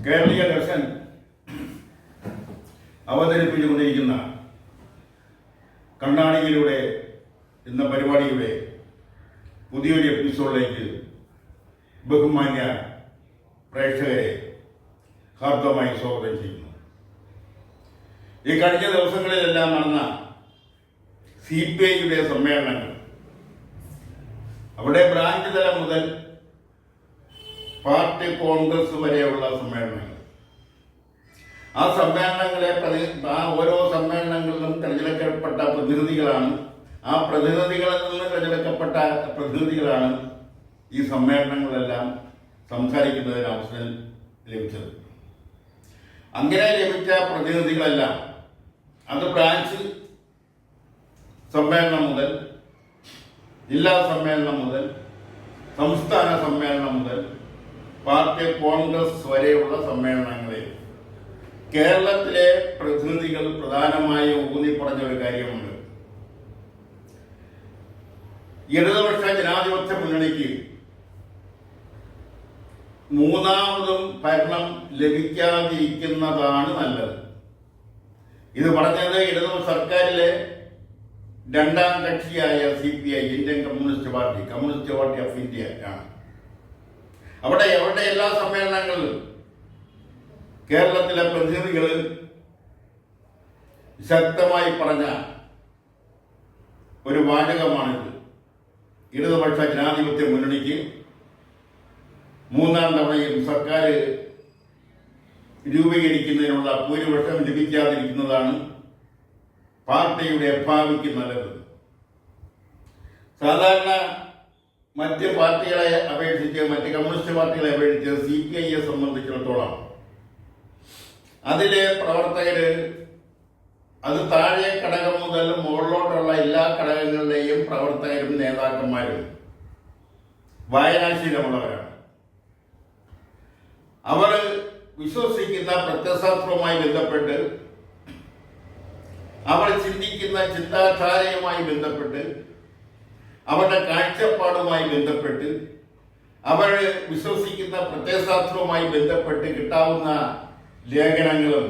കേരളീയ ദർശൻ അവതരിപ്പിച്ചുകൊണ്ടിരിക്കുന്ന കണ്ണാടിയിലൂടെ എന്ന പരിപാടിയുടെ പുതിയൊരു എപ്പിസോഡിലേക്ക് ബഹുമാന്യ പ്രേക്ഷകരെ ഹാർദമായി സ്വാഗതം ചെയ്യുന്നു. ഈ കഴിഞ്ഞ ദിവസങ്ങളിലെല്ലാം നടന്ന CPI-യുടെ സമ്മേളനങ്ങൾ, അവിടെ ബ്രാഞ്ച് തലം മുതൽ പാർട്ടി കോൺഗ്രസ് വരെയുള്ള സമ്മേളനങ്ങൾ, ആ ഓരോ സമ്മേളനങ്ങളിലും തിരഞ്ഞെടുക്കപ്പെട്ട പ്രതിനിധികളാണ്, ആ പ്രതിനിധികളിൽ നിന്ന് തിരഞ്ഞെടുക്കപ്പെട്ട പ്രതിനിധികളാണ് ഈ സമ്മേളനങ്ങളെല്ലാം സംസാരിക്കുന്നതിന് അവസരം ലഭിച്ചത്. അങ്ങനെ ലഭിച്ച പ്രതിനിധികളെല്ലാം അത് ബ്രാഞ്ച് സമ്മേളനം മുതൽ, ജില്ലാ സമ്മേളനം മുതൽ, സംസ്ഥാന സമ്മേളനം മുതൽ പാർട്ടി കോൺഗ്രസ് വരെയുള്ള സമ്മേളനങ്ങളിൽ കേരളത്തിലെ പ്രതിനിധികൾ പ്രധാനമായി ഊന്നിപ്പറഞ്ഞ ഒരു കാര്യമുണ്ട്. ഇടതുപക്ഷ ജനാധിപത്യ മുന്നണിക്ക് മൂന്നാമതും ഭരണം ലഭിക്കാതിരിക്കുന്നതാണ് നല്ലത്. ഇത് പറഞ്ഞത് ഇടതുപക്ഷ സർക്കാരിലെ രണ്ടാം കക്ഷിയായ CPI, Indian communist party of India ആണ്. അവരുടെ എല്ലാ സമ്മേളനങ്ങളിലും കേരളത്തിലെ പ്രതിനിധികൾ ശക്തമായി പറഞ്ഞ ഒരു വാചകമാണിത്. ഇടതുപക്ഷ ജനാധിപത്യ മുന്നണിക്ക് മൂന്നാം തവണയും സർക്കാർ രൂപീകരിക്കുന്നതിനുള്ള ഭൂരിപക്ഷം ലഭിക്കാതിരിക്കുന്നതാണ് പാർട്ടിയുടെ ഭാവിക്ക് നല്ലത്. സാധാരണ മറ്റ് പാർട്ടികളെ അപേക്ഷിച്ച്, മറ്റ് കമ്മ്യൂണിസ്റ്റ് പാർട്ടികളെ അപേക്ഷിച്ച് CPI-യെ സംബന്ധിച്ചിടത്തോളം അതിലെ പ്രവർത്തകര്, അത് താഴെ ഘടകം മുതൽ മുകളിലോട്ടുള്ള എല്ലാ ഘടകങ്ങളുടെയും പ്രവർത്തകരും നേതാക്കന്മാരും വായനാശീലമുള്ളവരാണ്. അവർ വിശ്വസിക്കുന്ന പ്രത്യയശാസ്ത്രവുമായി ബന്ധപ്പെട്ട്, അവർ ചിന്തിക്കുന്ന ചിന്താധാരയുമായി ബന്ധപ്പെട്ട്, അവരുടെ കാഴ്ചപ്പാടുമായി ബന്ധപ്പെട്ട്, അവർ വിശ്വസിക്കുന്ന പ്രത്യയശാസ്ത്രവുമായി ബന്ധപ്പെട്ട് കിട്ടാവുന്ന ലേഖനങ്ങളും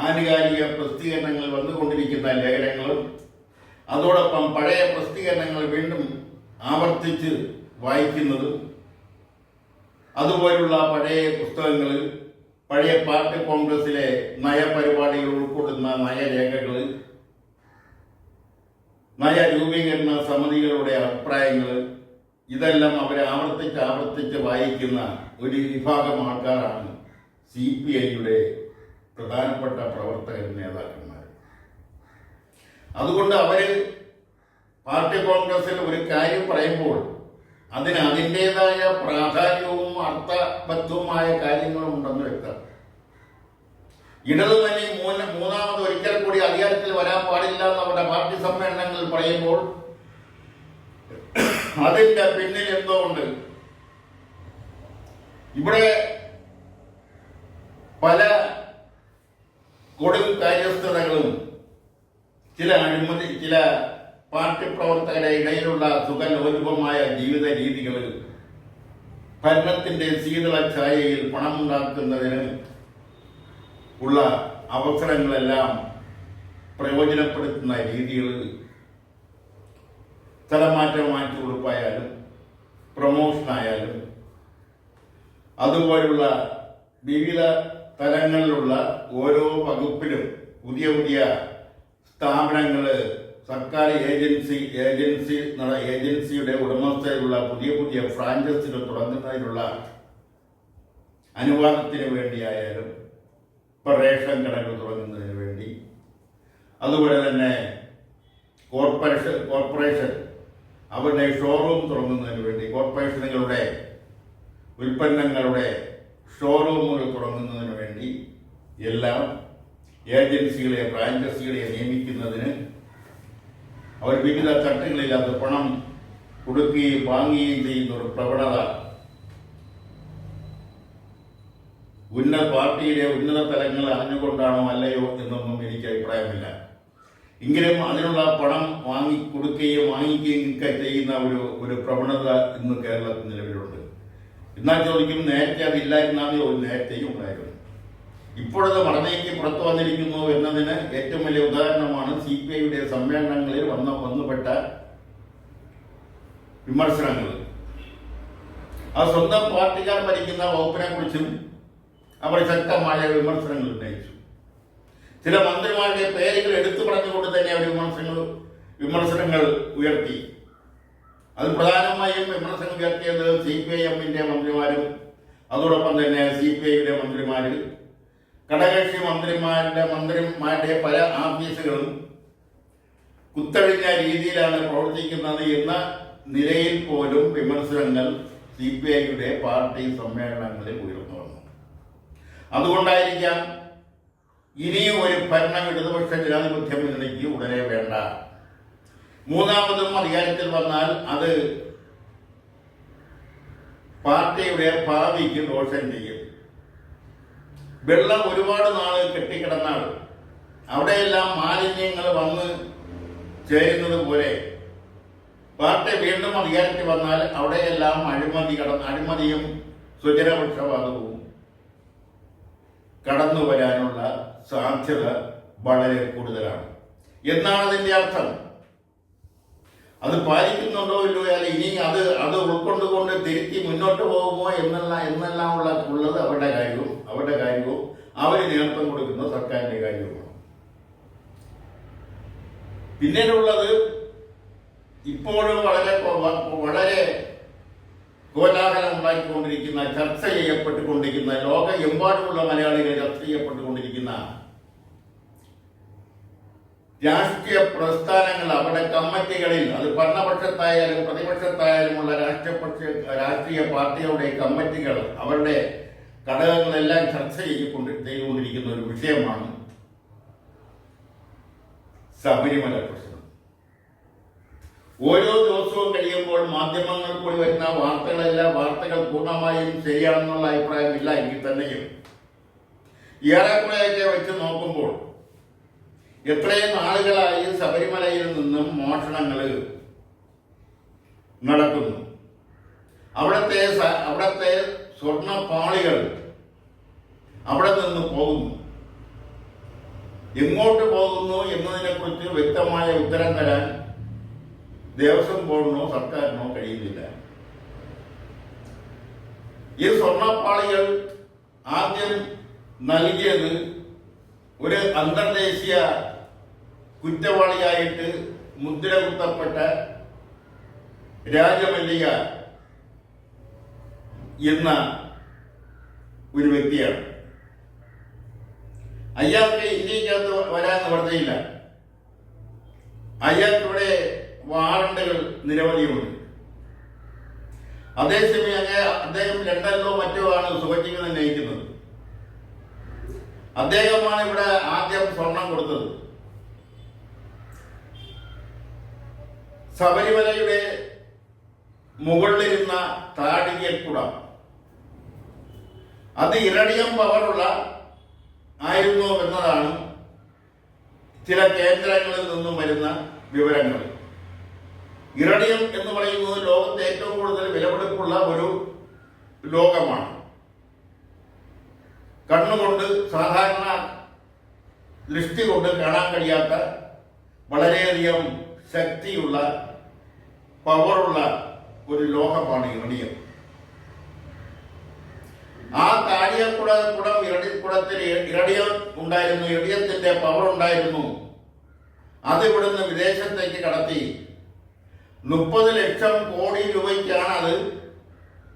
ആനുകാലിക പ്രസിദ്ധീകരണങ്ങൾ വന്നുകൊണ്ടിരിക്കുന്ന ലേഖനങ്ങളും, അതോടൊപ്പം പഴയ പ്രസിദ്ധീകരണങ്ങൾ വീണ്ടും ആവർത്തിച്ച് വായിക്കുന്നതും, അതുപോലുള്ള പഴയ പുസ്തകങ്ങൾ, പഴയ പാർട്ടി കോൺഗ്രസിലെ നയപരിപാടികൾ ഉൾക്കൊള്ളുന്ന നയരേഖകൾ, നയ രൂപീകരണ സമിതികളുടെ അഭിപ്രായങ്ങൾ, ഇതെല്ലാം അവരെ ആവർത്തിച്ച് വായിക്കുന്ന ഒരു വിഭാഗം ആൾക്കാരാണ് CPI-യുടെ പ്രധാനപ്പെട്ട പ്രവർത്തകരും നേതാക്കന്മാർ. അതുകൊണ്ട് അവര് പാർട്ടി കോൺഗ്രസിൽ ഒരു കാര്യം പറയുമ്പോൾ അതിന് അതിൻ്റെതായ പ്രാധാന്യവും അർത്ഥബദ്ധവുമായ കാര്യങ്ങളും ഉണ്ടെന്ന് വ്യക്തം. ഇടതുമുന്നണി മൂന്നാമത് ഒരിക്കൽ കൂടി അധികാരത്തിൽ വരാൻ പാടില്ല എന്ന് അവരുടെ പാർട്ടി സമ്മേളനങ്ങളിൽ പറയുമ്പോൾ അതിന്റെ പിന്നിൽ എന്തോ ഉണ്ട്. ഇവിടെ പല കൊടും കാര്യസ്ഥതകളും, ചില പാർട്ടി പ്രവർത്തകരുടെ ഇടയിലുള്ള സുഖലോലുപമായ ജീവിത രീതികൾ, ഭരണത്തിന്റെ ശീതള ഛായയിൽ പണമുണ്ടാക്കുന്നതിന് ഉള്ള അവസരങ്ങളെല്ലാം പ്രയോജനപ്പെടുത്തുന്ന രീതികൾ, സ്ഥലമാറ്റം കൊടുപ്പായാലും പ്രൊമോഷനായാലും, അതുപോലുള്ള വിവിധ തലങ്ങളിലുള്ള ഓരോ വകുപ്പിലും പുതിയ സ്ഥാപനങ്ങൾ, സർക്കാർ ഏജൻസിയുടെ ഉടമസ്ഥയിലുള്ള പുതിയ ഫ്രാഞ്ചൈസികൾ തുടങ്ങുന്നതിനുള്ള അനുവാദത്തിന് വേണ്ടിയായാലും, ഇപ്പോൾ റേഷൻ കടകൾ തുടങ്ങുന്നതിന് വേണ്ടി, അതുപോലെ തന്നെ കോർപ്പറേഷൻ അവരുടെ ഷോറൂം തുടങ്ങുന്നതിന് വേണ്ടി, കോർപ്പറേഷനുകളുടെ ഉൽപ്പന്നങ്ങളുടെ ഷോറൂമുകൾ തുടങ്ങുന്നതിന് വേണ്ടി എല്ലാം ഏജൻസികളെ, ഫ്രാഞ്ചൈസികളെ നിയമിക്കുന്നതിന് അവർ വിവിധ തട്ടുകളിൽ അത് പണം കൊടുക്കുകയും വാങ്ങുകയും ചെയ്യുന്ന ഒരു പ്രവണത പാർട്ടിയുടെ ഉന്നത തലങ്ങൾ അറിഞ്ഞുകൊണ്ടാണോ അല്ലയോ എന്നൊന്നും എനിക്ക് അഭിപ്രായമില്ല. എങ്കിലും അതിനുള്ള പണം വാങ്ങിക്കുകയും ഒക്കെ ചെയ്യുന്ന ഒരു പ്രവണത ഇന്ന് കേരളത്തിൽ നിലവിലുണ്ട്. എന്നാൽ ചോദിക്കും, നേരത്തെ അതില്ലായിരുന്നാണ് നേരത്തെയും ഉണ്ടായിരുന്നു. ഇപ്പോഴത് മറന്നേക്ക് പുറത്തു വന്നിരിക്കുന്നു എന്നതിന് ഏറ്റവും വലിയ ഉദാഹരണമാണ് CPIയുടെ സമ്മേളനങ്ങളിൽ വന്നുപെട്ട വിമർശനങ്ങൾ. ആ സ്വന്തം പാർട്ടിക്കാർ ഭരിക്കുന്ന വകുപ്പിനെ കുറിച്ചും അവർ ശക്തമായ വിമർശനങ്ങൾ ഉന്നയിച്ചു. ചില മന്ത്രിമാരുടെ പേരുകൾ എടുത്തു പറഞ്ഞുകൊണ്ട് തന്നെ അവർ വിമർശനങ്ങൾ ഉയർത്തി. അത് പ്രധാനമായും വിമർശനം ഉയർത്തിയത് CPIഎമ്മിന്റെ മന്ത്രിമാരും അതോടൊപ്പം തന്നെ CPIയുടെ മന്ത്രിമാര്, ഘടകകക്ഷി മന്ത്രിമാരുടെ പല ഓഫീസുകളും കുത്തഴിഞ്ഞ രീതിയിലാണ് പ്രവർത്തിക്കുന്നത് എന്ന നിലയിൽ പോലും വിമർശനങ്ങൾ CPIയുടെ പാർട്ടി സമ്മേളനങ്ങളിൽ ഉയർന്നു വന്നു. അതുകൊണ്ടായിരിക്കാം ഇനിയും ഒരു ഭരണം ഇടതുപക്ഷ ജനാധിപത്യ മുന്നണിക്ക് ഉടനെ വേണ്ട. മൂന്നാമതും അധികാരത്തിൽ വന്നാൽ അത് പാർട്ടിയുടെ ഭാവിക്ക് ദോഷം ചെയ്യും. വെള്ളം ഒരുപാട് നാള് കെട്ടിക്കിടന്നാൽ അവിടെയെല്ലാം മാലിന്യങ്ങൾ വന്ന് ചേരുന്നത് പോലെ പാർട്ടി വീണ്ടും അധികാരത്തിൽ വന്നാൽ അവിടെയെല്ലാം അഴിമതിയും സ്വജനപക്ഷപാതവും കടന്നു വരാനുള്ള സാധ്യത വളരെ കൂടുതലാണ് എന്നാണ് അതിന്റെ അർത്ഥം. അത് പാലിക്കുന്നുണ്ടോ ഇല്ലയോ, അല്ല ഇനി അത് ഉൾക്കൊണ്ടുകൊണ്ട് തിരുത്തി മുന്നോട്ട് പോകുമോ എന്നെല്ലാം ഉള്ളത് അവരുടെ കാര്യവും അവർ നേതൃത്വം കൊടുക്കുന്ന സർക്കാരിന്റെ കാര്യവുമാണ്. പിന്നീടുള്ളത് ഇപ്പോഴും വളരെ കോലാഹലം ഉണ്ടാക്കിക്കൊണ്ടിരിക്കുന്ന, ചർച്ച ചെയ്യപ്പെട്ടുകൊണ്ടിരിക്കുന്ന, ലോകമെമ്പാടുമുള്ള മലയാളികൾ ചർച്ച ചെയ്യപ്പെട്ടുകൊണ്ടിരിക്കുന്ന രാഷ്ട്രീയ പ്രസ്ഥാനങ്ങൾ അവരുടെ കമ്മിറ്റികളിൽ, അത് ഭരണപക്ഷത്തായാലും പ്രതിപക്ഷത്തായാലുമുള്ള രാഷ്ട്രീയ പാർട്ടികളുടെ കമ്മിറ്റികൾ അവരുടെ ഘടകങ്ങളെല്ലാം ചർച്ച ചെയ്തുകൊണ്ടിരിക്കുന്ന ഒരു വിഷയമാണ് ശബരിമല പ്രശ്നം. ഓരോ ദിവസവും കഴിയുമ്പോൾ മാധ്യമങ്ങൾ കൂടി വരുന്ന വാർത്തകൾ പൂർണ്ണമായും ശരിയാണെന്നുള്ള അഭിപ്രായമില്ല എങ്കിൽ തന്നെയും ഏറെക്കുറെയൊക്കെ വെച്ച് നോക്കുമ്പോൾ എത്രയും നാളുകളായി ശബരിമലയിൽ നിന്നും മോഷണങ്ങൾ നടക്കുന്നു. അവിടത്തെ സ്വർണ്ണപ്പാളികൾ അവിടെ നിന്ന് പോകുന്നു. എങ്ങോട്ട് പോകുന്നു എന്നതിനെ കുറിച്ച് വ്യക്തമായ ഉത്തരം തരാൻ ദേവസ്വം ബോർഡിനോ സർക്കാരിനോ കഴിയുന്നില്ല. ഈ സ്വർണ്ണപ്പാളികൾ ആദ്യം നൽകിയത് ഒരു അന്തർദേശീയ കുറ്റവാളിയായിട്ട് മുദ്ര കുത്തപ്പെട്ട രാജമല്ലിക എന്ന ഒരു വ്യക്തിയാണ്. അയാൾക്ക് ഇന്ത്യക്കകത്ത് വരാൻ നിവർത്തിയില്ല. അയാൾക്കിവിടെ വാറണ്ടുകൾ നിരവധിയുണ്ട്. അതേസമയം അദ്ദേഹം ലണ്ടനിലോ മറ്റോ ആണ് സുഖജീവിതം നയിക്കുന്നത്. അദ്ദേഹമാണ് ഇവിടെ ആദ്യം സ്വർണം കൊടുത്തത്. ശബരിമലയുടെ മുകളിലിരുന്ന താഴികക്കുടം അത് ഇറഡിയം പവറുള്ള ആയിരുന്നു എന്നതാണ് ചില കേന്ദ്രങ്ങളിൽ നിന്നും വരുന്ന വിവരങ്ങൾ. ഇറഡിയം എന്ന് പറയുന്നത് ലോകത്തെ ഏറ്റവും കൂടുതൽ വിലപിടിപ്പുള്ള ഒരു ലോകമാണ്. കണ്ണുകൊണ്ട്, സാധാരണ ദൃഷ്ടി കൊണ്ട് കാണാൻ കഴിയാത്ത വളരെയധികം ശക്തിയുള്ള പവറുള്ള ഒരു ലോകമാണ് ഇറഡിയം. ആ താഴികക്കുടം ഇറഡിയത്തിൽ ഇറഡിയം ഉണ്ടായിരുന്നു. ഇറഡിയത്തിന്റെ പവർ ഉണ്ടായിരുന്നു. അത് ഇവിടുന്ന് വിദേശത്തേക്ക് കടത്തി 30 ലക്ഷം കോടി രൂപയ്ക്കാണ് അത്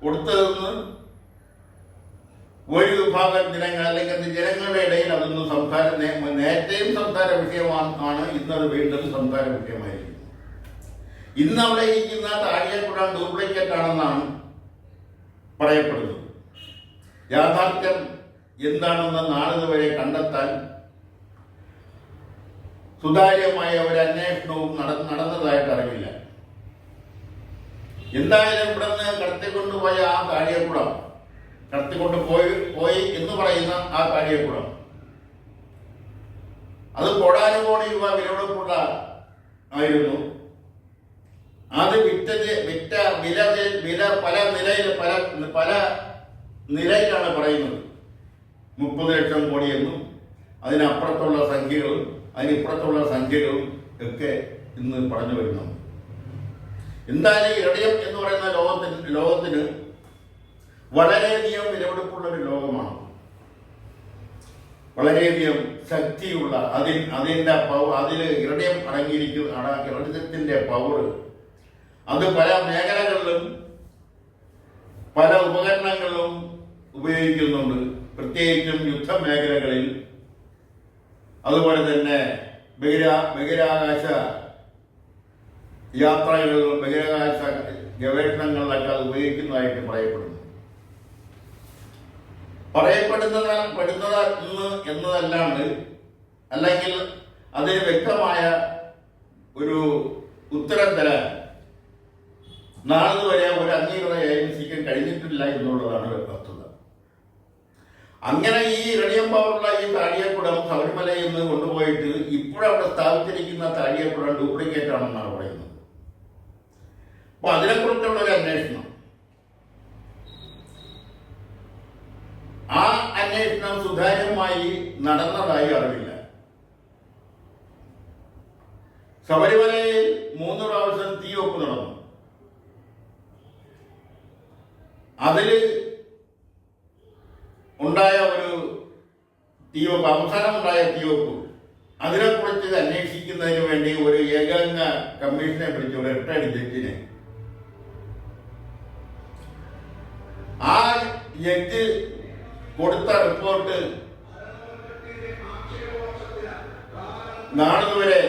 കൊടുത്തതെന്ന് ഒരു വിഭാഗം ജനങ്ങൾ, അല്ലെങ്കിൽ ജനങ്ങളുടെ ഇടയിൽ അതൊന്നും നേരത്തെയും സംസാര വിഷയമാണ്. ഇന്നത് വീണ്ടും സംസാര വിഷയമായിരിക്കും. ഇന്ന് അവിടെ ഇരിക്കുന്ന താഴികക്കുടം ഡ്യൂപ്ലിക്കേറ്റ് ആണെന്നാണ് പറയപ്പെടുന്നത്. യാഥാർത്ഥ്യം എന്താണെന്ന് നാളിതുവരെ കണ്ടെത്താൻ സുതാര്യമായ ഒരു അന്വേഷണവും നടന്നതായിട്ട് അറിവില്ല. എന്തായാലും ഇവിടെ നിന്ന് കടത്തിക്കൊണ്ടുപോയ ആ താഴികക്കുടം, പോയി എന്ന് പറയുന്ന ആ താഴികക്കുടം, അത് കോടാനുകോടി രൂപ വിലപിടിപ്പുള്ള ആയിരുന്നു. അത് വിറ്റ വില പല നിലയിലാണ് പറയുന്നത്. 30 ലക്ഷം കോടിയെന്നും അതിനപ്പുറത്തുള്ള സംഖ്യകളും അതിനിപ്പുറത്തുള്ള സംഖ്യകളും ഒക്കെ ഇന്ന് പറഞ്ഞു വരുന്നു. എന്തായാലും ഇരടിയം എന്ന് പറയുന്ന ലോകത്തിന് വളരെയധികം വിലപിടിപ്പുള്ള ഒരു ലോകമാണ്. വളരെയധികം ശക്തിയുള്ള അതിൽ ഇരടിയം ഇരടിയത്തിന്റെ പവർ അത് പല മേഖലകളിലും പല ഉപകരണങ്ങളിലും ഉപയോഗിക്കുന്നുണ്ട്. പ്രത്യേകിച്ചും യുദ്ധമേഖലകളിൽ, അതുപോലെ തന്നെ ബഹിരാകാശ യാത്രകളിലും ബഹിരാകാശ ഗവേഷണങ്ങളിലൊക്കെ അത് ഉപയോഗിക്കുന്നതായിട്ട് പറയപ്പെടുന്നത് എന്നതല്ലാണ്ട് അല്ലെങ്കിൽ അതിന് വ്യക്തമായ ഒരു ഉത്തരം തരാൻ നാളിതുവരെ ഒരു അംഗീകൃത ഏജൻസിക്ക് കഴിഞ്ഞിട്ടില്ല എന്നുള്ളതാണ് വസ്തുത. അങ്ങനെ ഈ ഇരണിയം പവറുള്ള ഈ താഴികക്കുടം ശബരിമലയിൽ നിന്ന് കൊണ്ടുപോയിട്ട് ഇപ്പോഴവിടെ സ്ഥാപിച്ചിരിക്കുന്ന താഴികക്കുടം ഡ്യൂപ്ലിക്കേറ്റ് ആണെന്നാണ് പറയുന്നത്. അപ്പൊ അതിനെക്കുറിച്ചുള്ള ഒരു അന്വേഷണം, ആ അന്വേഷണം സുതാര്യമായി നടന്നതായി അറിവില്ല. ശബരിമലയിൽ 3 പ്രാവശ്യം തീവെപ്പ് നടന്നു. അതിൽ ഉണ്ടായ ഒരു തീവെപ്പ്, അവസാനമുണ്ടായ തീവെപ്പ്, അതിനെക്കുറിച്ച് അന്വേഷിക്കുന്നതിന് വേണ്ടി ഒരു ഏകാംഗ കമ്മീഷനെ പിടിച്ചു, ഒരു റിട്ടയർഡ് ജഡ്ജിനെ. ആ ജഡ്ജ് കൊടുത്ത റിപ്പോർട്ട് നാളിതുവരെ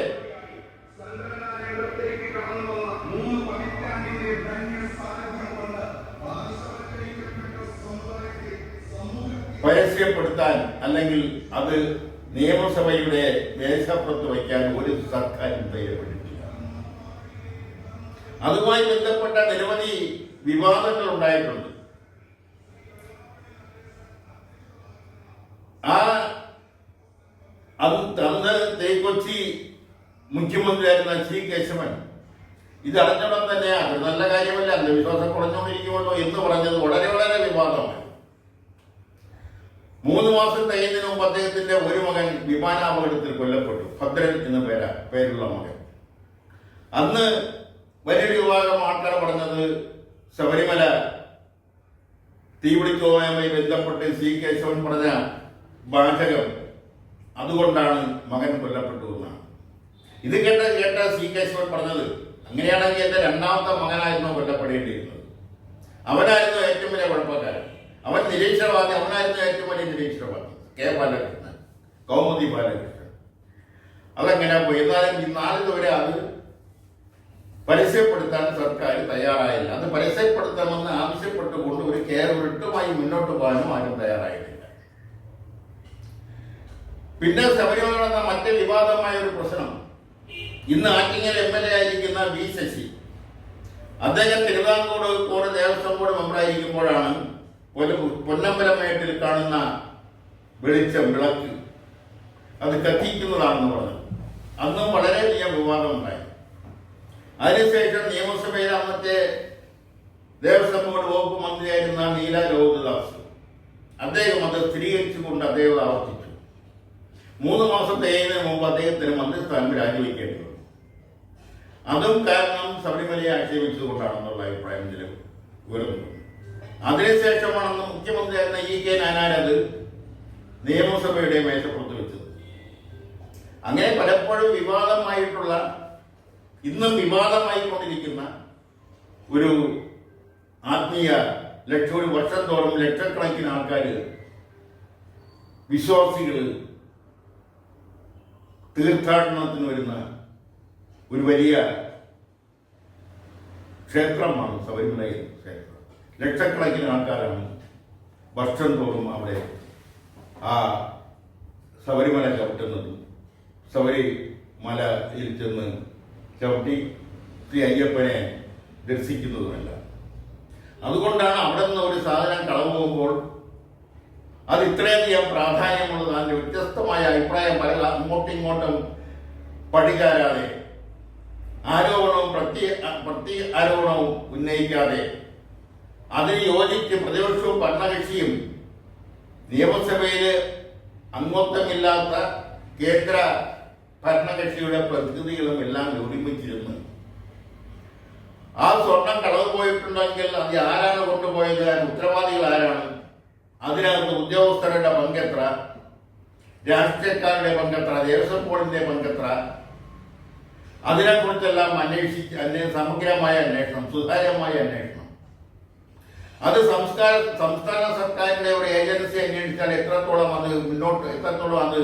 പരസ്യപ്പെടുത്താൻ അല്ലെങ്കിൽ അത് നിയമസഭയുടെ മേശപ്പുറത്ത് വയ്ക്കാൻ ഒരു സർക്കാരും ധൈര്യപ്പെട്ടിട്ടില്ല. അതുമായി ബന്ധപ്പെട്ട നിരവധി വിവാദങ്ങൾ ഉണ്ടായിട്ടുണ്ട്. അന്ന് തേക്കൊച്ചി മുഖ്യമന്ത്രിയായിരുന്ന സി കേശവൻ ഇത് അറിഞ്ഞുടൻ തന്നെ അത് നല്ല കാര്യമല്ല, അന്ധവിശ്വാസം കുറഞ്ഞുകൊണ്ടിരിക്കുമല്ലോ എന്ന് പറഞ്ഞത് വളരെ വളരെ വിവാദമായി. 3 മാസം കഴിയുന്നതിന് മുമ്പ് അദ്ദേഹത്തിന്റെ ഒരു മകൻ വിമാനാപകടത്തിൽ കൊല്ലപ്പെട്ടു. ഭദ്രൻ എന്ന പേരുള്ള മകൻ. അന്ന് വലിയൊരു വിഭാഗം ആൾക്കാർ പറഞ്ഞത് ശബരിമല തീപിടിച്ചതുമായി ബന്ധപ്പെട്ട് സി കേശവൻ പറഞ്ഞ വാചകം അതുകൊണ്ടാണ് മകൻ കൊല്ലപ്പെട്ടു എന്നാണ്. ഇത് കേട്ട സി കേശവൻ പറഞ്ഞത്, അങ്ങനെയാണെങ്കിൽ എന്റെ 2ാമത്തെ മകനായിരുന്നു കൊല്ലപ്പെടേണ്ടിയിരുന്നത്. അവനായിരുന്നു ഏറ്റവും വലിയ കുഴപ്പക്കാരൻ. അവൻ നിരീക്ഷണവാദി. അവനായിരുന്നു ഏറ്റവും വലിയ നിരീക്ഷണവാദി. കെ ബാലകൃഷ്ണൻ, കൗമുദി ബാലകൃഷ്ണൻ. അതെങ്ങനെ പോയി? എന്നാലും നാളിതുവരെ അത് പരസ്യപ്പെടുത്താൻ സർക്കാർ തയ്യാറായില്ല. അത് പരസ്യപ്പെടുത്തണമെന്ന് ആവശ്യപ്പെട്ടുകൊണ്ട് ഒരു കേരളമായി മുന്നോട്ട് പോകാനും ആരും തയ്യാറായിട്ടില്ല. പിന്നെ ശബരിമല നടന്ന മറ്റ് വിവാദമായ ഒരു പ്രശ്നം, ഇന്ന് ആറ്റിങ്ങൽ MLA ആയിരിക്കുന്ന വി ശശി, അദ്ദേഹം തിരുവിതാംകൂർ ദേവസ്വം ബോർഡ് മെമ്പറായിരിക്കുമ്പോഴാണ് പൊന്നമ്പലമേട്ടിൽ കാണുന്ന വെളിച്ചം, വിളക്ക് അത് കത്തിക്കുന്നതാണെന്ന് പറഞ്ഞു. അന്നും വളരെയധികം വിവാദമുണ്ടായി. അതിനുശേഷം നിയമസഭയിൽ അന്നത്തെ ദേവസ്വം ബോർഡ് വകുപ്പ് മന്ത്രിയായിരുന്ന നീല ലോഹിതദാസ് അദ്ദേഹം അത് സ്ഥിരീകരിച്ചുകൊണ്ട് അദ്ദേഹം ആവർത്തിച്ചു. 3 മാസം തികയുന്നതിന് മുമ്പ് അദ്ദേഹത്തിന് മന്ത്രിസ്ഥാനം രാജിവെക്കേണ്ടി വന്നു. അതും കാരണം ശബരിമലയെ ആക്ഷേപിച്ചുകൊണ്ടാണെന്നുള്ള അഭിപ്രായം ഉയർന്നു. അതിനുശേഷമാണെന്ന് മുഖ്യമന്ത്രിയായിരുന്ന EK നായനാർ അത് നിയമസഭയുടെ മേശപ്പുറത്ത് വെച്ചത്. അങ്ങനെ പലപ്പോഴും വിവാദമായിട്ടുള്ള, ഇന്നും വിവാദമായിക്കൊണ്ടിരിക്കുന്ന ഒരു ആത്മീയ ഒരു വർഷം തോറും ലക്ഷക്കണക്കിന് ആൾക്കാർ, വിശ്വാസികൾ തീർത്ഥാടനത്തിന് വരുന്ന ഒരു വലിയ ക്ഷേത്രമാണ് ശബരിമല ക്ഷേത്രം. ലക്ഷക്കണക്കിന് ആൾക്കാരാണ് വർഷം തോറും അവിടെ ആ ശബരിമല ചവിട്ടുന്നതും ശബരിമലയിൽ ചെന്ന് ചവിട്ടി ശ്രീ അയ്യപ്പനെ ദർശിക്കുന്നതുമല്ല. അതുകൊണ്ടാണ് അവിടെ നിന്ന് ഒരു സാധനം കളവ് പോകുമ്പോൾ അത് ഇത്രയധികം പ്രാധാന്യമുള്ളത്. അതിൻ്റെ വ്യത്യസ്തമായ അഭിപ്രായം പല അങ്ങോട്ടും ഇങ്ങോട്ടും പഠിക്കാതെ, ആരോപണവും പ്രതി ആരോപണവും ഉന്നയിക്കാതെ, അതിന് യോജിച്ച് പ്രതിപക്ഷവും ഭരണകക്ഷിയും നിയമസഭയിൽ അംഗത്വമില്ലാത്ത കേന്ദ്ര ഭരണകക്ഷിയുടെ പ്രതിനിധികളും എല്ലാം ഒരുമിച്ചിരുന്ന് ആ സ്വർണം കളവ് പോയിട്ടുണ്ടെങ്കിൽ അത് ആരാണ് കൊണ്ടുപോയത്, അതിന് ഉത്തരവാദികൾ ആരാണ്, അതിനകത്ത് ഉദ്യോഗസ്ഥരുടെ പങ്കെത്ര, രാഷ്ട്രീയക്കാരുടെ പങ്കെത്ര, ദേവസ്വം ബോർഡിന്റെ പങ്കെത്ര, അതിനെക്കുറിച്ചെല്ലാം സമഗ്രമായ അന്വേഷണം, സുതാര്യമായ അന്വേഷണം. അത് സംസ്ഥാന സർക്കാരിന്റെ ഒരു ഏജൻസി അന്വേഷിച്ചാൽ എത്രത്തോളം അത്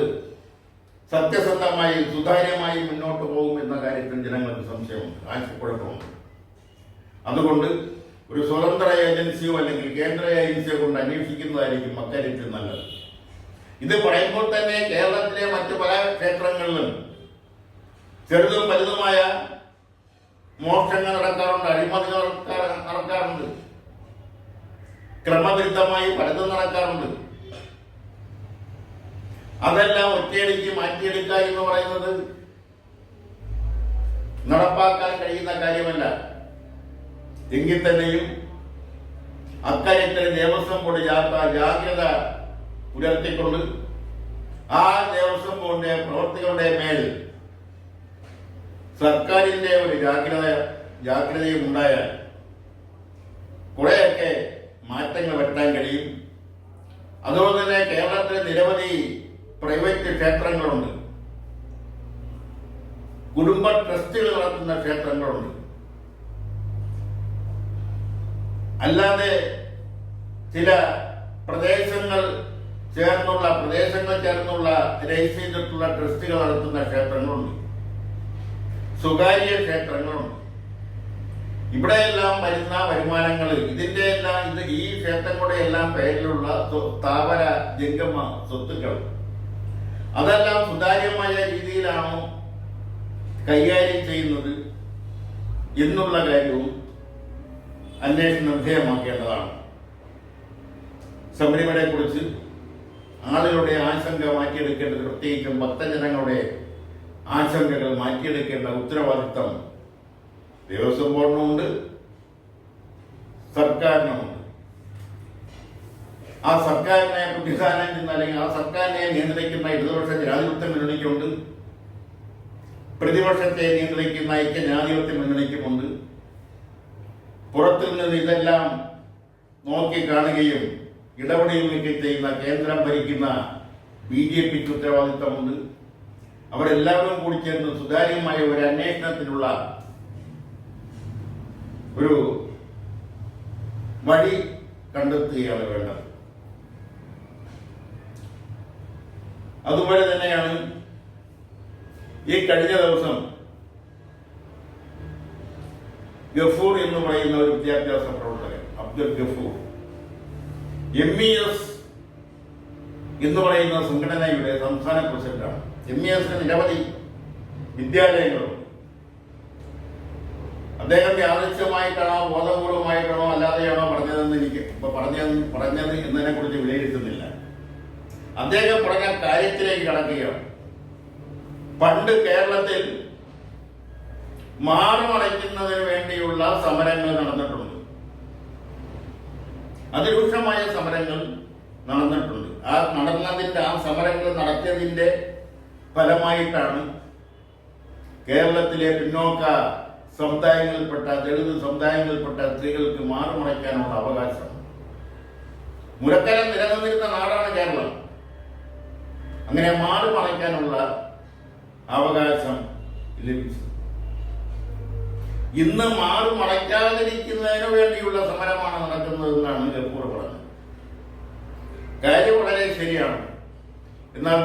സത്യസന്ധമായി സുതാര്യമായി മുന്നോട്ട് പോകും എന്ന കാര്യത്തിൽ ജനങ്ങൾക്ക് സംശയമുണ്ട്, ആശയക്കുഴപ്പമുണ്ട്. അതുകൊണ്ട് ഒരു സ്വതന്ത്ര ഏജൻസിയോ അല്ലെങ്കിൽ കേന്ദ്ര ഏജൻസിയോ കൊണ്ട് അന്വേഷിക്കുന്നതായിരിക്കും അക്കാര്യത്തിൽ നല്ലത്. ഇത് പറയുമ്പോൾ തന്നെ കേരളത്തിലെ മറ്റു പല ക്ഷേത്രങ്ങളിലും ചെറുതും വലുതുമായ മോഷണങ്ങൾ നടക്കാറുണ്ട്, അഴിമതി നടക്കാറുണ്ട്, ക്രമവിരുദ്ധമായി പലതും നടക്കാറുണ്ട്. അതെല്ലാം ഒറ്റയടിക്ക് മാറ്റിയെടുക്കുക എന്ന് പറയുന്നത് നടപ്പാക്കാൻ കഴിയുന്ന കാര്യമല്ല. എങ്കിൽ തന്നെയും അക്കാര്യത്തിൽ ദേവസ്വം ബോർഡ് ജാഗ്രത പുലർത്തിക്കൊണ്ട് ആ ദേവസ്വം ബോർഡിന്റെ പ്രവർത്തികളുടെ മേൽ സർക്കാരിന്റെ ഒരു ജാഗ്രതയും ഉണ്ടായാൽ കുറെയൊക്കെ മാറ്റങ്ങൾ വരുത്താൻ കഴിയും. അതുപോലെ തന്നെ കേരളത്തിലെ നിരവധി പ്രൈവറ്റ് ക്ഷേത്രങ്ങളുണ്ട്, കുടുംബ ട്രസ്റ്റുകൾ നടത്തുന്ന ക്ഷേത്രങ്ങളുണ്ട്. അല്ലാതെ ചില പ്രദേശങ്ങൾ ചേർന്നുള്ള രജിസ്റ്റർ ചെയ്തിട്ടുള്ള ട്രസ്റ്റുകൾ നടത്തുന്ന ക്ഷേത്രങ്ങളുണ്ട്, സ്വകാര്യ ക്ഷേത്രങ്ങളുണ്ട്. ഇവിടെയെല്ലാം വരുന്ന വരുമാനങ്ങൾ ഈ ക്ഷേത്രങ്ങളുടെ എല്ലാം പേരിലുള്ള സ്ഥാവര ജംഗമ സ്വത്തുക്കൾ അതെല്ലാം സുതാര്യമായ രീതിയിലാണോ കൈകാര്യം ചെയ്യുന്നത് എന്നുള്ള കാര്യവും അന്വേഷണം വിധേയമാക്കേണ്ടതാണ്. ശബരിമലയെ കുറിച്ച് ആളുകളുടെ ആശങ്ക മാറ്റിയെടുക്കേണ്ടത്, പ്രത്യേകിച്ചും ഭക്തജനങ്ങളുടെ ആശങ്കകൾ മാറ്റിയെടുക്കേണ്ട ഉത്തരവാദിത്തം ദേവസ്വം ബോർഡിനുമുണ്ട്, സർക്കാരിനുമുണ്ട്. ആ സർക്കാരിനെ പ്രതിദാനം ചെയ്യുന്ന അല്ലെങ്കിൽ ആ സർക്കാരിനെ നിയന്ത്രിക്കുന്ന ഇടതുപക്ഷ ജനാധിപത്യ മുന്നണിക്കുണ്ട്, പ്രതിപക്ഷത്തെ നിയന്ത്രിക്കുന്ന ഐക്യജനാധിപത്യ മുന്നണിക്കുമുണ്ട്. പുറത്തു നിന്ന് ഇതെല്ലാം നോക്കി കാണുകയും ഇടപെടുകയൊക്കെ ചെയ്യുന്ന കേന്ദ്രം ഭരിക്കുന്ന BJPക്ക് ഉത്തരവാദിത്തമുണ്ട്. അവരെല്ലാവരും കൂടി ചേർന്ന് സുതാര്യമായ ഒരു അന്വേഷണത്തിനുള്ള ഒരു വഴി കണ്ടെത്തുകയാണ് വേണ്ടത്. അതുപോലെ തന്നെയാണ് ഈ കഴിഞ്ഞ ദിവസം ഗഫൂർ എന്ന് പറയുന്ന ഒരു വിദ്യാഭ്യാസ പ്രവർത്തകൻ, അബ്ദുൽ ഗഫൂർ, MES എന്ന് പറയുന്ന സംഘടനയുടെ സംസ്ഥാന പ്രസിഡന്റാണ്. MESന് നിരവധി വിദ്യാലയങ്ങളുണ്ട്. അദ്ദേഹം യാദൃച്ഛമായിട്ടാണോ ബോധപൂർവമായിട്ടാണോ അല്ലാതെയാണോ പറഞ്ഞത് എന്നതിനെ കുറിച്ച് വിലയിരുത്തുന്നില്ല. അദ്ദേഹം പറഞ്ഞ കാര്യത്തിലേക്ക് കടക്കുകയാണ്. പണ്ട് കേരളത്തിൽ മാറുമടയ്ക്കുന്നതിന് വേണ്ടിയുള്ള സമരങ്ങൾ നടന്നിട്ടുണ്ട്, അതിരൂക്ഷമായ സമരങ്ങൾ നടന്നിട്ടുണ്ട്. ആ സമരങ്ങൾ നടത്തിയതിന്റെ ഫലമായിട്ടാണ് കേരളത്തിലെ പിന്നോക്ക സമുദായങ്ങളിൽപ്പെട്ട ദളിത് സമുദായങ്ങളിൽപ്പെട്ട സ്ത്രീകൾക്ക് മാറുമടയ്ക്കാനുള്ള അവകാശം. മുരക്കരം നിലനിന്നിരുന്ന നാടാണ് കേരളം. അങ്ങനെ മാറുമടയ്ക്കാനുള്ള അവകാശം ലഭിച്ചു. ഇന്ന് മാറുമടയ്ക്കാതിരിക്കുന്നതിന് വേണ്ടിയുള്ള സമരമാണ് നടക്കുന്നതെന്നാണ് ഗഫൂർ പറഞ്ഞത്. കാര്യം വളരെ ശരിയാണ്. എന്നാൽ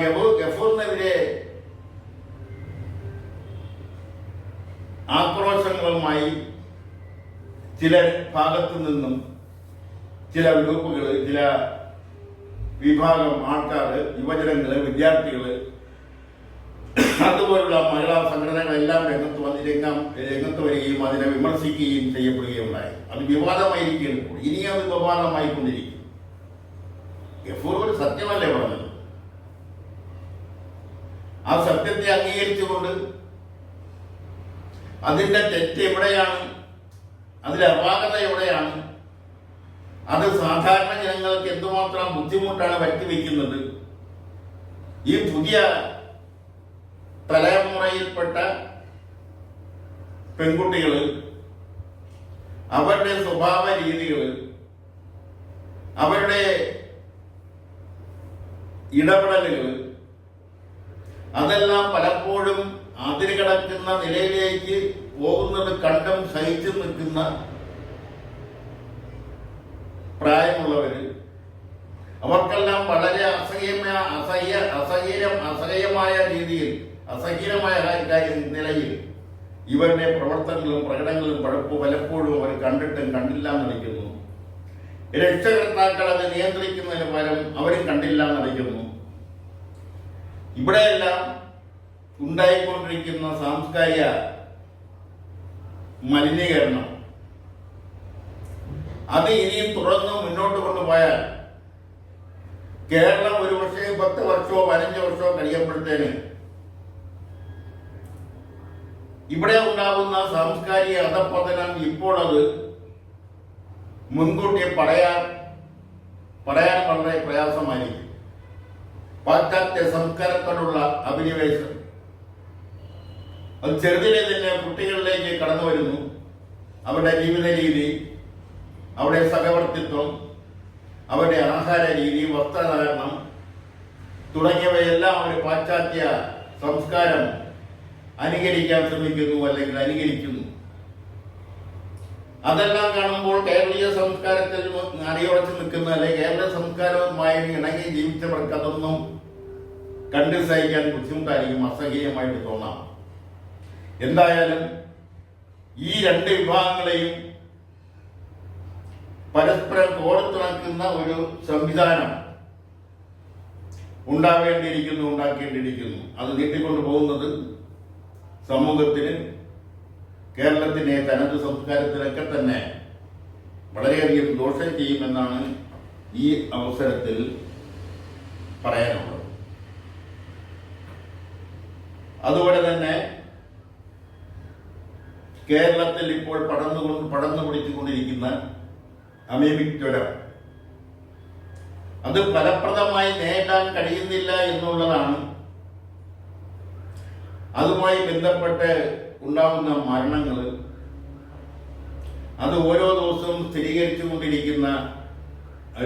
ഗഫൂറിനെതിരെ ആക്രോശങ്ങളുമായി ചില ഭാഗത്തു നിന്നും ചില ഗ്രൂപ്പുകൾ, ചില വിഭാഗം ആൾക്കാർ, യുവജനങ്ങള്, വിദ്യാർത്ഥികള്, അതുപോലുള്ള മഹിളാ സംഘടനകളെല്ലാം രംഗത്ത് വരികയും അതിനെ വിമർശിക്കുകയും ചെയ്യപ്പെടുകയുണ്ടായി. അത് വിവാദമായിരിക്കുകയാണ്. ഇനി അത് വിവാദമായിക്കൊണ്ടിരിക്കും. ഗഫൂർ ഒരു സത്യമല്ലേ പറഞ്ഞത്? ആ സത്യത്തെ അംഗീകരിച്ചുകൊണ്ട് അതിന്റെ തെറ്റ് എവിടെയാണ്, അതിലെ അപാകത എവിടെയാണ് അത് സാധാരണ ജനങ്ങൾക്ക് എന്തുമാത്രം ബുദ്ധിമുട്ടാണ് വരുത്തിവെക്കുന്നത്. ഈ പുതിയ തലമുറയിൽപ്പെട്ട പെൺകുട്ടികൾ, അവരുടെ സ്വഭാവ രീതികൾ, അവരുടെ ഇടപെടലുകൾ, അതെല്ലാം പലപ്പോഴും അതിര് കടക്കുന്ന നിലയിലേക്ക് പോകുന്നത് കണ്ടും സഹിച്ചു നിൽക്കുന്ന പ്രായമുള്ളവര്, അവർക്കെല്ലാം വളരെ അസഹ്യമായ രീതിയിൽ, അസഹ്യമായ നിലയിൽ ഇവരുടെ പ്രവർത്തനങ്ങളും പ്രകടനങ്ങളും പലപ്പോഴും അവർ കണ്ടിട്ടും കണ്ടില്ല എന്നടിക്കുന്നു. രക്ഷകർത്താക്കൾ അത് നിയന്ത്രിക്കുന്നതിന് പകരം അവരും കണ്ടില്ല എന്നടിക്കുന്നു. ഇവിടെയെല്ലാം ഉണ്ടായിക്കൊണ്ടിരിക്കുന്ന സാംസ്കാരിക മലിനീകരണം അത് ഇനിയും തുടർന്ന് മുന്നോട്ട് കൊണ്ടുപോയാൽ കേരളം ഒരുപക്ഷെ 10 വർഷമോ 15 വർഷമോ കഴിയുമ്പോഴത്തേന് ഇവിടെ ഉണ്ടാകുന്ന സാംസ്കാരിക അധപ്പതനം ഇപ്പോൾ അത് മുൻകൂട്ടി പറയാൻ വളരെ പ്രയാസമായിരിക്കും. പാശ്ചാത്യ സംസ്കാരത്തോടുള്ള അഭിനിവേശം അത് ചെറുതിലെ തന്നെ കുട്ടികളിലേക്ക് കടന്നു വരുന്നു. അവരുടെ ജീവിത രീതി, അവരുടെ സഹവർത്തിത്വം, അവരുടെ ആഹാര രീതി, വസ്ത്രധാരണം തുടങ്ങിയവയെല്ലാം അവർ പാശ്ചാത്യ സംസ്കാരം അനുകരിക്കാൻ ശ്രമിക്കുന്നു, അല്ലെങ്കിൽ അനുകരിക്കുന്നു. അതെല്ലാം കാണുമ്പോൾ കേരളീയ സംസ്കാരത്തിൽ അടിയുറച്ചു നിൽക്കുന്ന, അല്ലെങ്കിൽ കേരള സംസ്കാരവുമായി ഇണങ്ങി ജീവിച്ചവർക്ക് അതൊന്നും കണ്ടു സഹിക്കാൻ ബുദ്ധിമുട്ടായിരിക്കും, അസഹ്യമായിട്ട് തോന്നാം. എന്തായാലും ഈ 2 വിഭാഗങ്ങളെയും പരസ്പരം കോർത്തിണക്കുന്ന ഒരു സംവിധാനം ഉണ്ടാക്കേണ്ടിയിരിക്കുന്നു. അത് നീട്ടിക്കൊണ്ടു പോകുന്നത് സമൂഹത്തിന്, കേരളത്തിലെ തനത് സംസ്കാരത്തിലൊക്കെ തന്നെ വളരെയധികം ദോഷം ചെയ്യുമെന്നാണ് ഈ അവസരത്തിൽ പറയാനുള്ളത്. അതുപോലെ തന്നെ കേരളത്തിൽ ഇപ്പോൾ പടർന്നു പിടിച്ചുകൊണ്ടിരിക്കുന്ന അമീബിക് ജ്വരം, അത് ഫലപ്രദമായി നേടാൻ കഴിയുന്നില്ല എന്നുള്ളതാണ്. അതുമായി ബന്ധപ്പെട്ട് ഉണ്ടാകുന്ന മരണങ്ങൾ, അത് ഓരോ ദിവസവും സ്ഥിരീകരിച്ചുകൊണ്ടിരിക്കുന്ന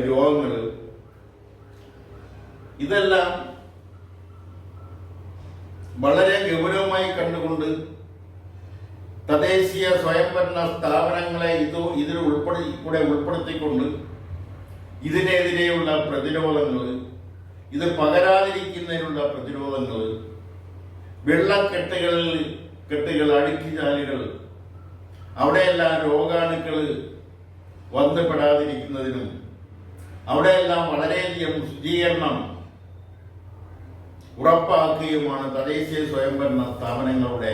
രോഗങ്ങൾ, ഇതെല്ലാം വളരെ ഗൗരവമായി കണ്ടുകൊണ്ട് തദ്ദേശീയ സ്വയംഭരണ സ്ഥാപനങ്ങളെ ഇതിൽ ഉൾപ്പെടുത്തിക്കൊണ്ട് ഇതിനെതിരെയുള്ള പ്രതിരോധങ്ങൾ, ഇത് പകരാതിരിക്കുന്നതിനുള്ള പ്രതിരോധങ്ങൾ, വെള്ളക്കെട്ടുകൾ, അഴുക്കുചാലുകൾ, അവിടെയെല്ലാം രോഗാണുക്കൾ വന്നുപെടാതിരിക്കുന്നതിനും അവിടെയെല്ലാം വളരെയധികം ശുചീകരണം ഉറപ്പാക്കുകയുമാണ് തദ്ദേശീയ സ്വയംഭരണ സ്ഥാപനങ്ങളുടെ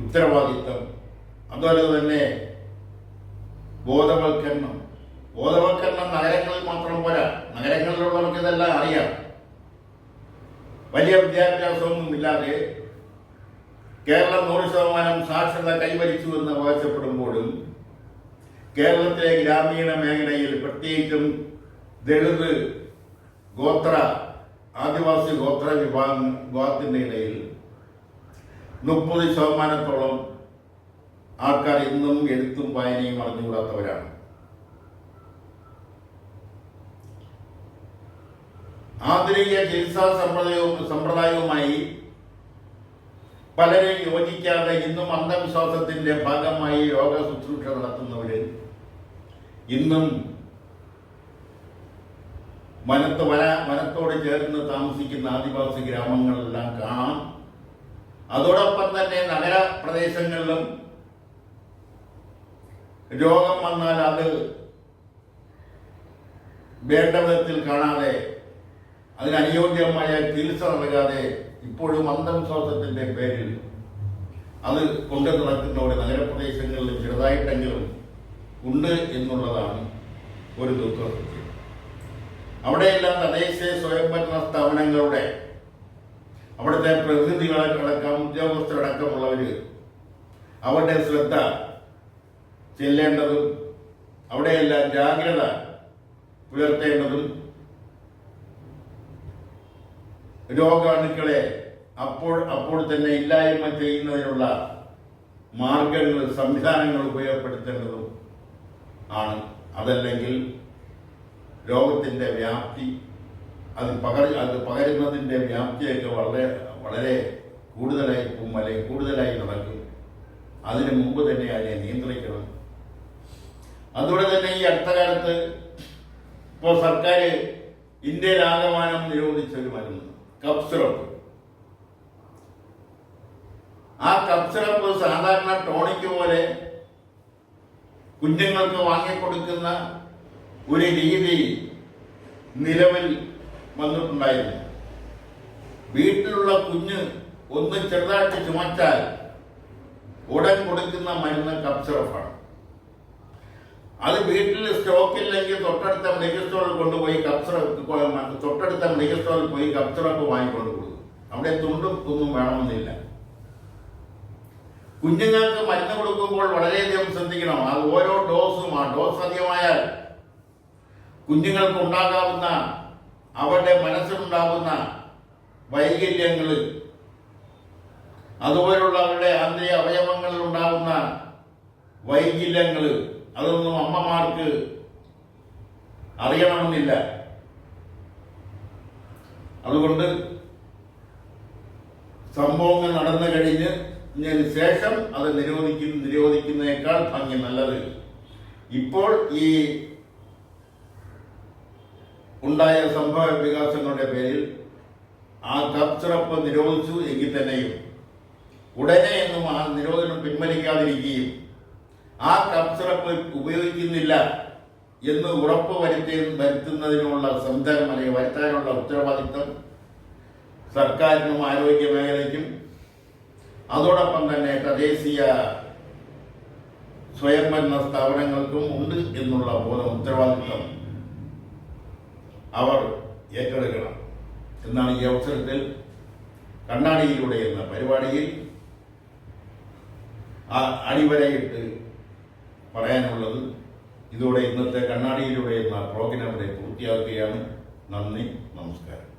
ഉത്തരവാദിത്തം. അതുപോലെ തന്നെ ബോധവൽക്കരണം നഗരങ്ങളിൽ മാത്രം പോരാ. നഗരങ്ങളിലുള്ളവർക്ക് ഇതെല്ലാം അറിയാം. വലിയ വിദ്യാഭ്യാസമൊന്നും ഇല്ലാതെ കേരളം 100% സാക്ഷരത കൈവരിച്ചു എന്ന് അവകാശപ്പെടുമ്പോഴും കേരളത്തിലെ ഗ്രാമീണ മേഖലയിൽ, പ്രത്യേകിച്ചും ദളിത്, ആദിവാസി ഗോത്ര വിഭാഗത്തിന്റെ ഇടയിൽ 30% ആൾക്കാർ ഇന്നും എഴുത്തും വായനയും അറിഞ്ഞുകൂടാത്തവരാണ്. ആധുനിക ചികിത്സാ സമ്പ്രദായവുമായി പലരും യോജിക്കാതെ ഇന്നും അന്ധവിശ്വാസത്തിന്റെ ഭാഗമായി രോഗ ശുശ്രൂഷ നടത്തുന്നവര് ഇന്നും വനത്തോട് ചേർന്ന് താമസിക്കുന്ന ആദിവാസി ഗ്രാമങ്ങളെല്ലാം കാണാം. അതോടൊപ്പം തന്നെ നഗര പ്രദേശങ്ങളിലും രോഗം വന്നാൽ അത് വേണ്ട വിധത്തിൽ കാണാതെ, അതിനനുയോജ്യമായ ചികിത്സ നൽകാതെ ഇപ്പോഴും അന്ധവിശ്വാസത്തിന്റെ പേരിൽ അത് കൊണ്ടു നടക്കുന്നവരുടെ നഗരപ്രദേശങ്ങളിലും ചെറുതായിട്ടെങ്കിലും ഉണ്ട് എന്നുള്ളതാണ് ഒരു ദുഃഖസത്യം. അവിടെയെല്ലാം തദ്ദേശീയ സ്വയംഭരണ സ്ഥാപനങ്ങളുടെ, അവിടുത്തെ പ്രതിനിധികളടക്കം ഉദ്യോഗസ്ഥരടക്കമുള്ളവര് അവരുടെ ശ്രദ്ധ ചെല്ലേണ്ടതും അവിടെയെല്ലാം ജാഗ്രത പുലർത്തേണ്ടതും രോഗാണുക്കളെ അപ്പോൾ തന്നെ ഇല്ലായ്മ ചെയ്യുന്നതിനുള്ള മാർഗങ്ങൾ സംവിധാനങ്ങൾ ഉപയോഗപ്പെടുത്തേണ്ടതും ആണ്. അതല്ലെങ്കിൽ രോഗത്തിൻ്റെ വ്യാപ്തി അത് പകരുന്നതിൻ്റെ വ്യാപ്തിയൊക്കെ വളരെ വളരെ കൂടുതലായി പോകും, അല്ലെങ്കിൽ കൂടുതലായി നടക്കും. അതിനു മുമ്പ് തന്നെ അതിനെ നിയന്ത്രിക്കണം. അതുകൊണ്ട് തന്നെ ഈ അടുത്ത കാലത്ത് ഇപ്പോൾ സർക്കാർ ഇന്ത്യയിലാകമാനം നിരോധിച്ചൊരു മരുന്ന് കഫ് സിറപ്പ്. ആ കഫ് സിറപ്പ് സാധാരണ ടോണിക്ക് പോലെ കുഞ്ഞുങ്ങൾക്ക് വാങ്ങിക്കൊടുക്കുന്ന ഒരു രീതി നിലവിൽ വന്നിട്ടുണ്ടായിരുന്നു. വീട്ടിലുള്ള കുഞ്ഞ് ഒന്ന് ചെറുതായിട്ട് ചുമച്ചാൽ ഉടൻ കൊടുക്കുന്ന മരുന്ന് കഫ് സിറപ്പാണ്. അത് വീട്ടിൽ സ്റ്റോക്കില്ലെങ്കിൽ തൊട്ടടുത്ത മെഡിക്കൽ സ്റ്റോറിൽ കൊണ്ടുപോയി തൊട്ടടുത്ത മെഡിക്കൽ സ്റ്റോറിൽ പോയി കഫ് സിറപ്പ് വാങ്ങിക്കൊണ്ട് കൊടുക്കും. അവിടെ തുണ്ടും ഒന്നും വേണമെന്നില്ല. കുഞ്ഞുങ്ങൾക്ക് മരുന്ന് കൊടുക്കുമ്പോൾ വളരെയധികം ശ്രദ്ധിക്കണം. അത് ഓരോ ഡോസും ആ ഡോസ് അധികമായാൽ കുഞ്ഞുങ്ങൾക്ക് ഉണ്ടാകാവുന്ന അവരുടെ മനസ്സിലുണ്ടാകുന്ന വൈകല്യങ്ങൾ, അതുപോലുള്ള അവരുടെ ആന്തരിക അവയവങ്ങളിൽ ഉണ്ടാകുന്ന വൈകല്യങ്ങൾ, അതൊന്നും അമ്മമാർക്ക് അറിയണമെന്നില്ല. അതുകൊണ്ട് സംഭവങ്ങൾ നടന്നു കഴിഞ്ഞതിന് ശേഷം അത് നിരോധിക്കുന്നതിനേക്കാൾ ഭംഗി നല്ലത് ഇപ്പോൾ ഈ ഉണ്ടായ സംഭവ വികാസങ്ങളുടെ പേരിൽ ആ കഫ് സിറപ്പ് നിരോധിച്ചു എങ്കിൽ തന്നെയും ഉടനെ ഒന്നും ആ നിരോധനം പിൻവലിക്കാതിരിക്കുകയും ആ കഫ് സിറപ്പ് ഉപയോഗിക്കുന്നില്ല എന്ന് ഉറപ്പ് വരുത്തുന്നതിനുള്ള സംവിധാനം അല്ലെങ്കിൽ വരുത്താനുള്ള ഉത്തരവാദിത്വം സർക്കാരിനും ആരോഗ്യ മേഖലയ്ക്കും അതോടൊപ്പം തന്നെ തദ്ദേശീയ സ്വയംഭരണ സ്ഥാപനങ്ങൾക്കും ഉണ്ട് എന്നുള്ള ഉത്തരവാദിത്വം അവർ ഏറ്റെടുക്കണം എന്നാണ് ഈ അവസരത്തിൽ കണ്ണാടിയിലൂടെ എന്ന പരിപാടിയിൽ അടിവരയിട്ട് പറയാനുള്ളത്. ഇതോടെ ഇന്നത്തെ കണ്ണാടിയിലൂടെ എന്ന പ്രോഗ്രാം പൂർത്തിയാക്കുകയാണ്. നന്ദി, നമസ്കാരം.